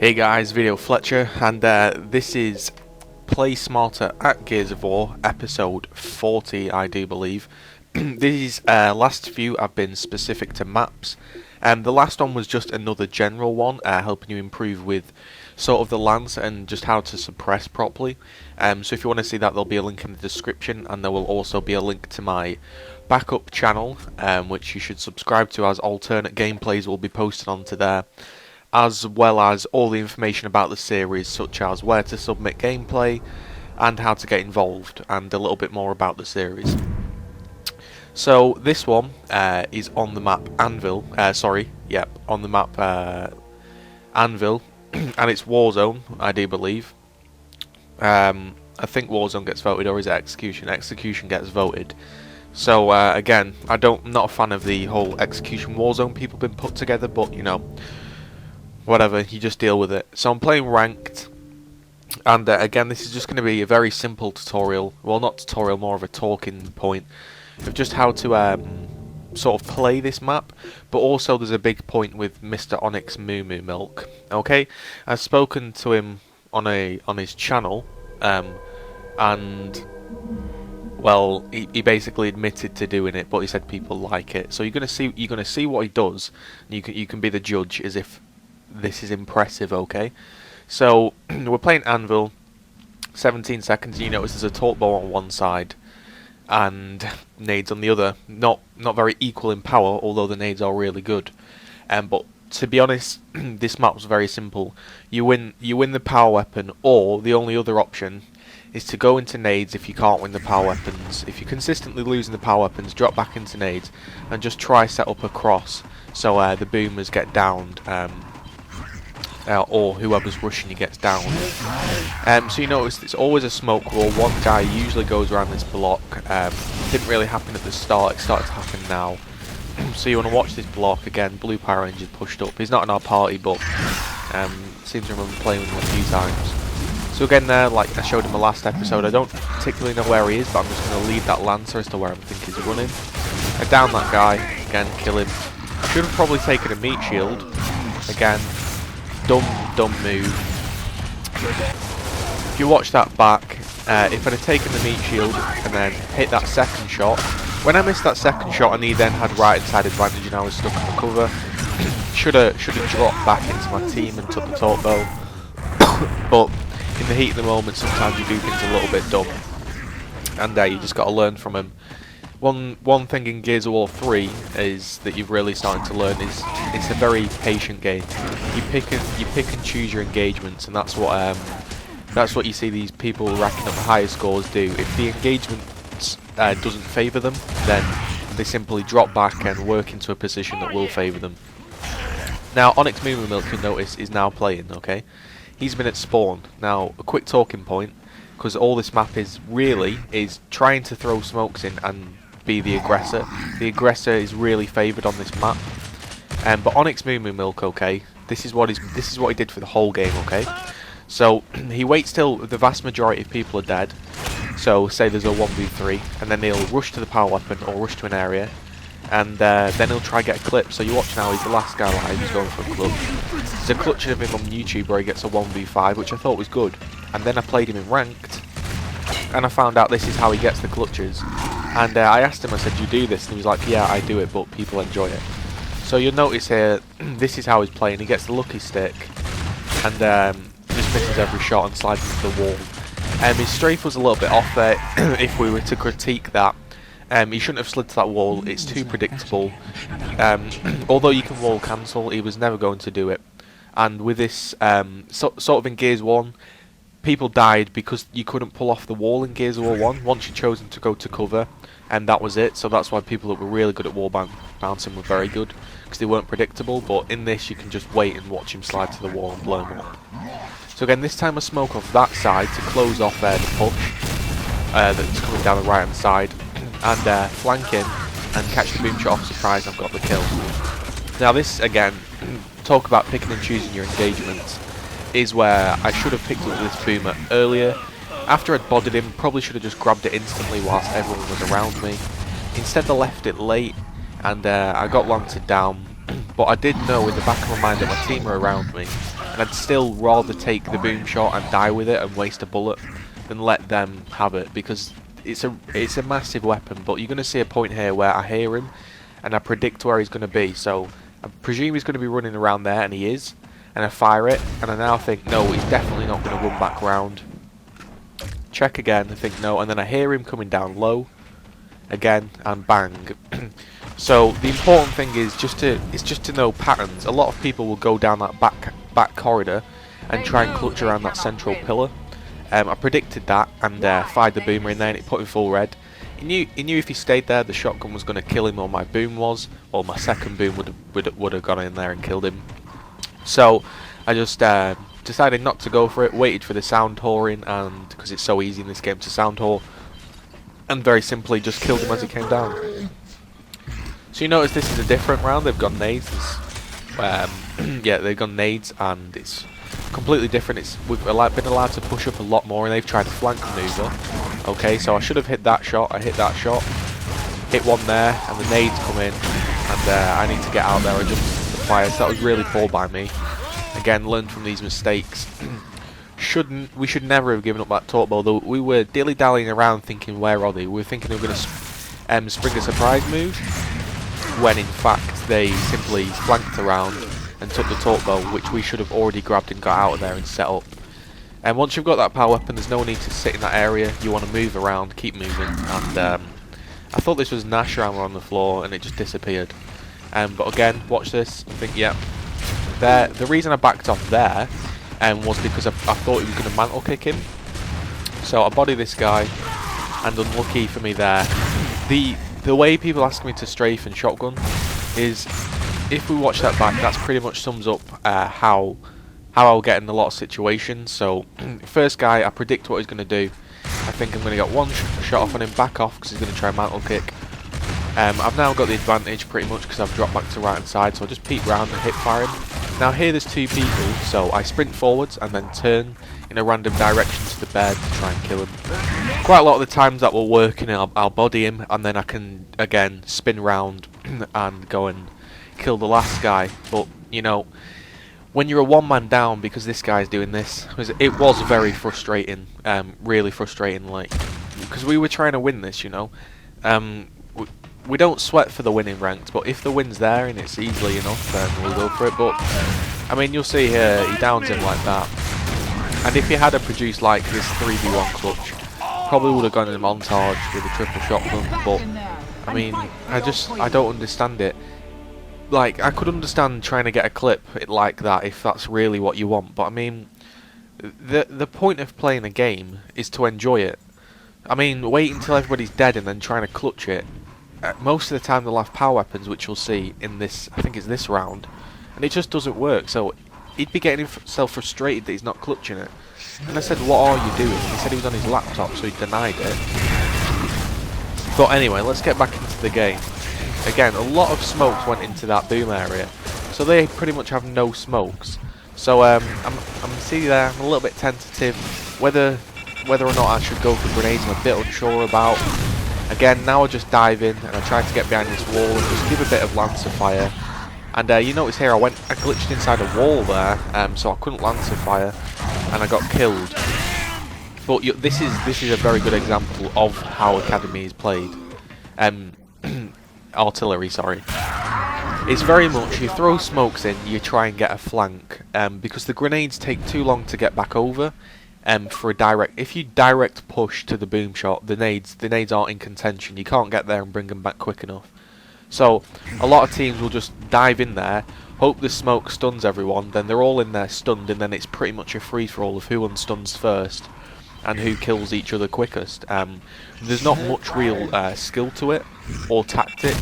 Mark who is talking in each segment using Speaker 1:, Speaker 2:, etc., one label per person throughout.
Speaker 1: Hey guys, Video Fletcher, and this is Play Smarter at Gears of War, episode 40, I do believe. These last few have been specific to maps, and the last one was just another general one, helping you improve with sort of the lance and just how to suppress properly. So if you want to see that, there'll be a link in the description, and there will also be a link to my backup channel, which you should subscribe to, as alternate gameplays will be posted onto there, as well as all the information about the series, such as where to submit gameplay and how to get involved, and a little bit more about the series. So this one is on the map Anvil, on the map Anvil, and it's Warzone, I do believe. I think Warzone gets voted, or is it Execution? Execution gets voted. So again, I'm not a fan of the whole Execution Warzone people been put together, but you know, whatever, you just deal with it. So I'm playing ranked, and again, this is just going to be a very simple tutorial. Well, not tutorial, more of a talking point of just how to sort of play this map. But also, there's a big point with Mr. Onyx MooMooMilk. Okay, I've spoken to him on his channel, and well, he basically admitted to doing it, but he said people like it. So you're gonna see what he does, and you can be the judge as if this is impressive. Okay, so we're playing Anvil, 17 seconds. You notice there's a torque bow on one side and nades on the other. Not very equal in power, although the nades are really good. But to be honest, this map was very simple. You win the power weapon, or the only other option is to go into nades if you can't win the power weapons. If you're consistently losing the power weapons, drop back into nades and just try set up a cross so the boomers get downed. Or whoever's rushing you gets down. So you notice it's always a smoke wall. One guy usually goes around this block. Didn't really happen at the start, it started to happen now. So you want to watch this block again. Blue Power Ranger's pushed up. He's not in our party, but seems to remember playing with him a few times. So again there, like I showed in the last episode, I don't particularly know where he is, but I'm just going to lead that Lancer as to where I think he's running. I down that guy, again kill him. I should have probably taken a meat shield, again. Dumb move. If you watch that back, if I'd have taken the meat shield and then hit that second shot, when I missed that second shot and he then had right inside advantage and I was stuck in the cover, should have dropped back into my team and took the torque bow. But in the heat of the moment, sometimes you do things a little bit dumb, and you just got to learn from him. One thing in Gears of War 3 is that you've really started to learn is it's a very patient game. You pick and choose your engagements, and that's what you see these people racking up the higher scores do. If the engagement doesn't favour them, then they simply drop back and work into a position that will favour them. Now, Onyx MooMooMilk, you notice, is now playing. Okay, he's been at spawn. Now, a quick talking point, because all this map is trying to throw smokes in and be the aggressor. The aggressor is really favoured on this map. But Onyx MooMooMilk, okay, this is what he did for the whole game, okay? So he waits till the vast majority of people are dead. So say there's a 1v3, and then he'll rush to the power weapon or rush to an area, and then he'll try get a clip. So you watch now, he's the last guy alive, he's going for a clutch. There's a clutch of him on YouTube where he gets a 1v5, which I thought was good. And then I played him in ranked, and I found out this is how he gets the clutches. And I asked him, I said, "Do you do this?" And he was like, "Yeah, I do it, but people enjoy it." So you'll notice here, this is how he's playing. He gets the lucky stick, and just misses every shot and slides into the wall. His strafe was a little bit off there. If we were to critique that, he shouldn't have slid to that wall. It's too predictable. Although you can wall cancel, he was never going to do it. And with this, sort of in Gears 1, people died because you couldn't pull off the wall in Gears of War 1 once you'd chosen to go to cover, and that was it. So that's why people that were really good at wall bouncing were very good, because they weren't predictable. But in this, you can just wait and watch him slide to the wall and blow him up. So again, this time I smoke off that side to close off the push that's coming down the right hand side, and flank him and catch the boom shot off surprise. I've got the kill. Now this, again, talk about picking and choosing your engagements, is where I should have picked up this boomer earlier. After I'd bodied him, probably should have just grabbed it instantly whilst everyone was around me. Instead I left it late, and I got lanced down. But I did know in the back of my mind that my team were around me, and I'd still rather take the boom shot and die with it and waste a bullet than let them have it, because it's a massive weapon. But you're going to see a point here where I hear him and I predict where he's going to be, so I presume he's going to be running around there, and he is, and I fire it, and I now think no, he's definitely not going to run back round. Check again, I think no, and then I hear him coming down low again, and bang. So the important thing is just to know patterns. A lot of people will go down that back corridor and try and clutch around that central pillar. I predicted that and fired the boomer in there, and it put him full red. He knew if he stayed there, the shotgun was going to kill him, or my boom was, or my second boom would have gone in there and killed him. So I just decided not to go for it. Waited for the sound whoring, and because it's so easy in this game to sound whore, and very simply just killed him as he came down. So you notice this is a different round. They've got nades. Yeah, they've got nades, and it's completely different. We've been allowed to push up a lot more, and they've tried a flank maneuver. Okay, so I should have hit that shot. I hit that shot, hit one there, and the nades come in, and I need to get out there and jump into the fire. So that was really poor by me. Again, learn from these mistakes. We should never have given up that torque bow, though. We were dilly-dallying around thinking, where are they? We were thinking they were going to spring a surprise move, when in fact they simply flanked around and took the torque bow, which we should have already grabbed and got out of there and set up. And once you've got that power weapon, there's no need to sit in that area. You want to move around, keep moving. And I thought this was Nash armor on the floor, and it just disappeared. But again, watch this. I think, yeah, the reason I backed off there was because I thought he was going to mantle kick him. So I body this guy, and unlucky for me there. The way people ask me to strafe and shotgun is, if we watch that back, that's pretty much sums up how I'll get in a lot of situations. So first guy, I predict what he's going to do. I think I'm going to get one shot off on him, back off because he's going to try mantle kick. I've now got the advantage pretty much because I've dropped back to the right hand side, so I'll just peek round and hip fire him. Now here there's two people, so I sprint forwards and then turn in a random direction to the bed to try and kill him. Quite a lot of the times that will work, and I'll body him, and then I can again spin round and go and kill the last guy. But you know, when you're a one-man down because this guy's doing this, it was very frustrating, really frustrating, like, because we were trying to win this, you know. We don't sweat for the winning ranked, but if the win's there and it's easily enough, then we'll go for it. But I mean, you'll see here, he downs him like that, and if he had produced like this 3v1 clutch, probably would have gone in a montage with a triple shotgun. But I mean, I don't understand it. Like, I could understand trying to get a clip like that if that's really what you want, but I mean, the point of playing a game is to enjoy it. I mean, waiting until everybody's dead and then trying to clutch it. Most of the time they'll have power weapons, which you'll see in this, I think it's this round, and it just doesn't work. So he'd be getting himself frustrated that he's not clutching it. And I said, what are you doing? He said he was on his laptop, so he denied it. But anyway, let's get back into the game. Again, a lot of smokes went into that boom area, so they pretty much have no smokes. So I'm see there, I'm a little bit tentative whether or not I should go for grenades. I'm a bit unsure about. Again, now I just dive in and I try to get behind this wall and just give a bit of lancer fire. And you notice here I glitched inside a wall there, so I couldn't lancer fire, and I got killed. But this is a very good example of how Academy is played. Artillery, sorry. It's very much, you throw smokes in, you try and get a flank, because the grenades take too long to get back over. For a direct, if you direct push to the boom shot, the nades aren't in contention. You can't get there and bring them back quick enough. So a lot of teams will just dive in there, hope the smoke stuns everyone, then they're all in there stunned, and then it's pretty much a free-for-all of who unstuns first and who kills each other quickest. There's not much real skill to it or tactic.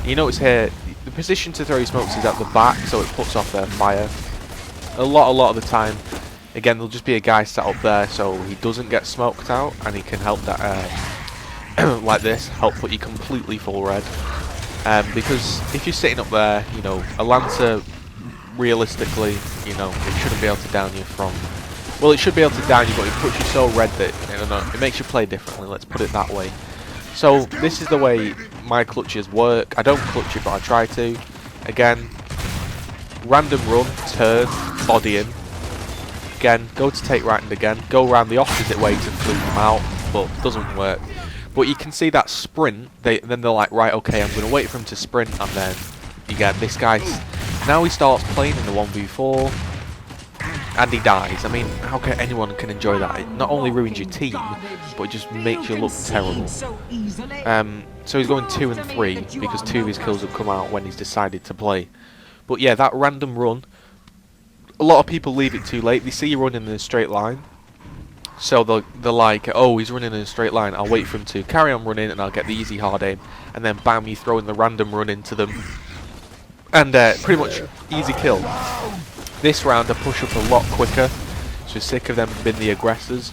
Speaker 1: You notice here the position to throw your smokes is at the back, so it puts off their fire. A lot of the time. Again, there'll just be a guy sat up there, so he doesn't get smoked out, and he can help that, like this, help put you completely full red. Because if you're sitting up there, you know, a lancer, realistically, you know, it shouldn't be able to down you from. Well, it should be able to down you, but it puts you so red that I don't know, it makes you play differently. Let's put it that way. So this is the way my clutches work. I don't clutch it, but I try to. Again, random run, turn, body him. again, go to take right hand again, go around the opposite way to fluke them out, but doesn't work. But you can see that sprint, then they're like, right, okay, I'm going to wait for him to sprint, and then, again, this guy's, now he starts playing in the 1v4, and he dies. I mean, how can anyone can enjoy that? It not only ruins your team, but it just makes you look terrible. So he's going 2 and 3, because 2 of his kills have come out when he's decided to play. But yeah, that random run, a lot of people leave it too late. They see you running in a straight line, so they're like, oh, he's running in a straight line, I'll wait for him to carry on running and I'll get the easy hard aim, and then bam, you throw in the random run into them, and pretty much easy kill. This round I push up a lot quicker, so sick of them being the aggressors.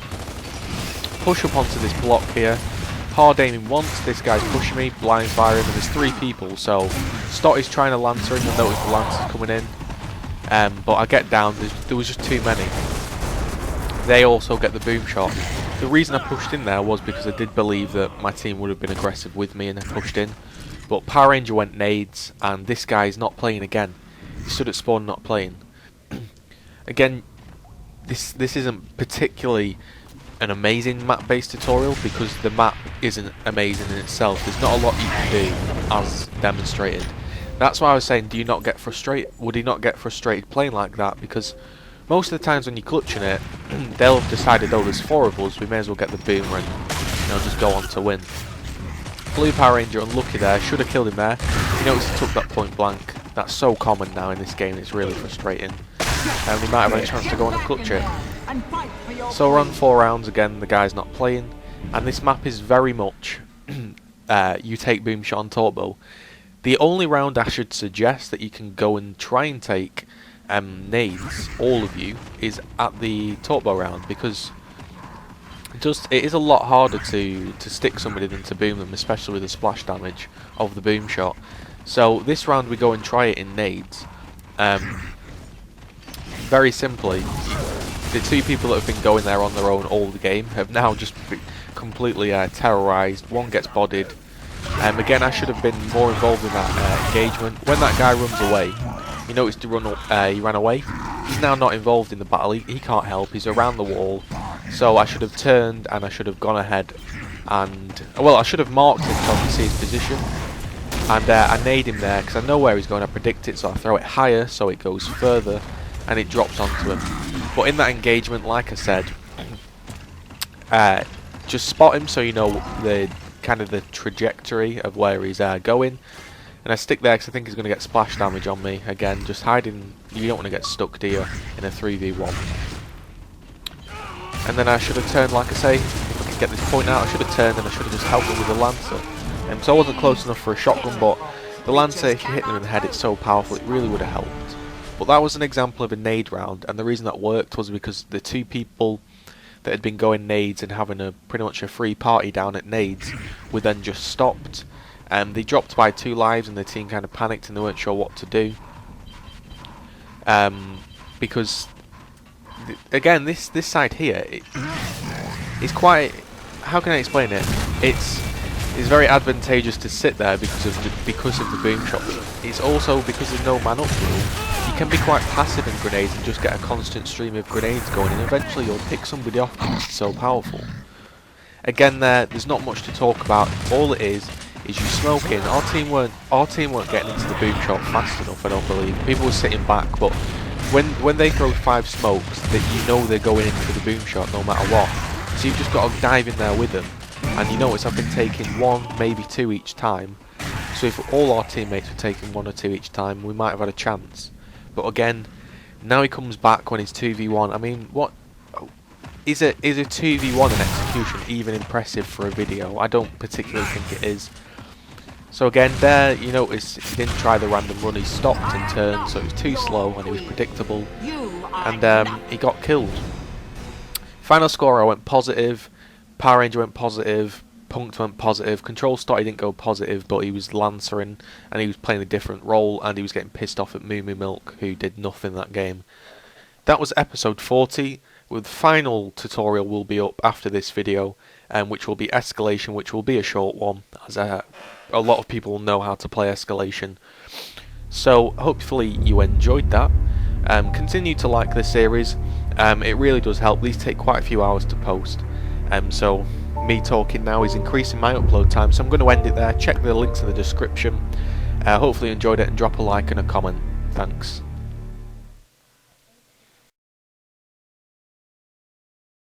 Speaker 1: Push up onto this block here, hard aiming once, this guy's pushing me, blind firing, and there's 3 people, so Stott is trying to lancer him, you'll notice the lancer's coming in, but I get down, there was just too many. They also get the boom shot. The reason I pushed in there was because I did believe that my team would have been aggressive with me and I pushed in. But Power Ranger went nades, and this guy's not playing again. He stood at spawn not playing. Again, this isn't particularly an amazing map-based tutorial because the map isn't amazing in itself. There's not a lot you can do as demonstrated. That's why I was saying, do you not get frustrated? Would he not get frustrated playing like that? Because most of the times when you're clutching it, they'll have decided, oh, there's 4 of us, we may as well get the boomer and just go on to win. Blue Power Ranger unlucky there, should have killed him there. You notice he took that point blank. That's so common now in this game, it's really frustrating. And we might have had a chance to go on and clutch it. So we're on 4 rounds again, the guy's not playing. And this map is very much, you take boom shot on turbo. The only round I should suggest that you can go and try and take nades, all of you, is at the turbo round, because it is a lot harder to stick somebody than to boom them, especially with the splash damage of the boom shot. So this round we go and try it in nades. Very simply, the 2 people that have been going there on their own all the game have now just been completely terrorised. One gets bodied. Again, I should have been more involved in that engagement. When that guy runs away, you notice he ran away. He's now not involved in the battle. He can't help. He's around the wall. So I should have turned and I should have gone ahead and, well, I should have marked him so I can see his position. And I nade him there because I know where he's going. I predict it, so I throw it higher so it goes further and it drops onto him. But in that engagement, like I said, just spot him so you know the kind of the trajectory of where he's going. And I stick there because I think he's going to get splash damage on me. Again, just hiding. You don't want to get stuck, do you, in a 3v1. And then I should have turned, like I say, if I could get this point out, I should have turned and I should have just helped him with the Lancer. So I wasn't close enough for a shotgun, but the Lancer, if you hit them in the head, it's so powerful, it really would have helped. But that was an example of a nade round, and the reason that worked was because the 2 people that had been going nades and having pretty much a free party down at nades were then just stopped. They dropped by 2 lives and the team kind of panicked and they weren't sure what to do. Because, again, this side here, it's quite, how can I explain it? It's very advantageous to sit there because of the boom shot. It's also because there's no man up rule. You can be quite passive in grenades and just get a constant stream of grenades going, and eventually you'll pick somebody off because it's so powerful. Again, there's not much to talk about. All it is you smoke in. Our team weren't getting into the boom shot fast enough, I don't believe. People were sitting back, but when they throw 5 smokes, that you know they're going in for the boom shot no matter what. So you've just got to dive in there with them. And you notice I've been taking 1, maybe 2 each time. So if all our teammates were taking 1 or 2 each time, we might have had a chance. But again, now he comes back when he's 2v1. I mean, what is a 2v1 in execution even impressive for a video? I don't particularly think it is. So again, there you notice he didn't try the random run. He stopped and turned, so it was too slow and he was predictable. And he got killed. Final score, I went positive. Power Ranger went positive. Punked went positive. Control Stott, he didn't go positive, but he was lancering and he was playing a different role and he was getting pissed off at MooMooMilk, who did nothing that game. That was episode 40. With final tutorial will be up after this video, which will be Escalation, which will be a short one, as a lot of people know how to play Escalation. So hopefully you enjoyed that. Continue to like this series. It really does help. These take quite a few hours to post, so me talking now is increasing my upload time, so I'm going to end it there. Check the links in the description. Hopefully you enjoyed it, and drop a like and a comment. Thanks.